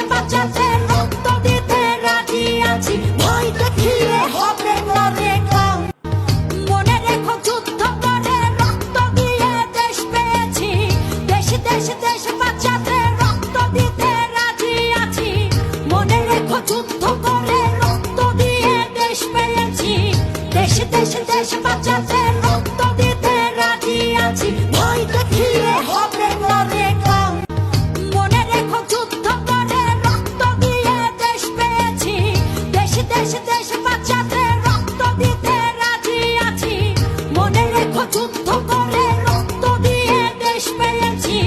বাঁচাতে রক্ত দিতে রাজি আছি, ভয় দেখিয়ে হবে না রে কাম। মনে রেখো যুদ্ধ করে রক্ত দিয়ে দেশ পেয়েছি, দেশ দেশ দেশ বাঁচাতে রক্ত দিতে রাজি আছি। মনে রেখো যুদ্ধ করে রক্ত দিয়ে দেশ পেয়েছি, দেশ দেশ দেশ বাঁচাতে রক্ত দিতে রাজি আছি, ভয় দেখিয়ে হবে না রে কাম। মনে রেখো যুদ্ধ করে রক্ত দিয়ে দেশ পেয়েছি, দেশ দেশ দেশ বাঁচাতে রক্ত দিতে রাজি আছি। মনে রেখো যুদ্ধ করে রক্ত দিয়ে দেশ পেয়েছি,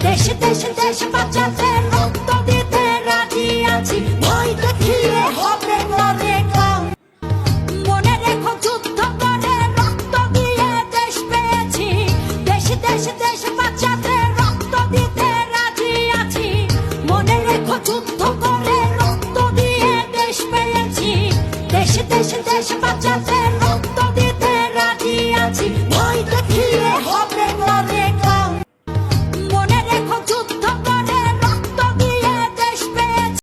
দেশ দেশ দেশ বাঁচাতে রক্ত দিতে রাজি আছি, ভয় দেখিয়ে হবে না রে কাম। মনে রেখো যুদ্ধ করে রক্ত দিয়ে দেশ পেয়েছি, দেশ দেশ দেশ বাঁচাতে রক্ত দিতে রাজি আছি। মনে রেখো যুদ্ধ করে রক্ত দিয়ে দেশ পেয়েছি, দেশ দেশ দেশ বাঁচাতে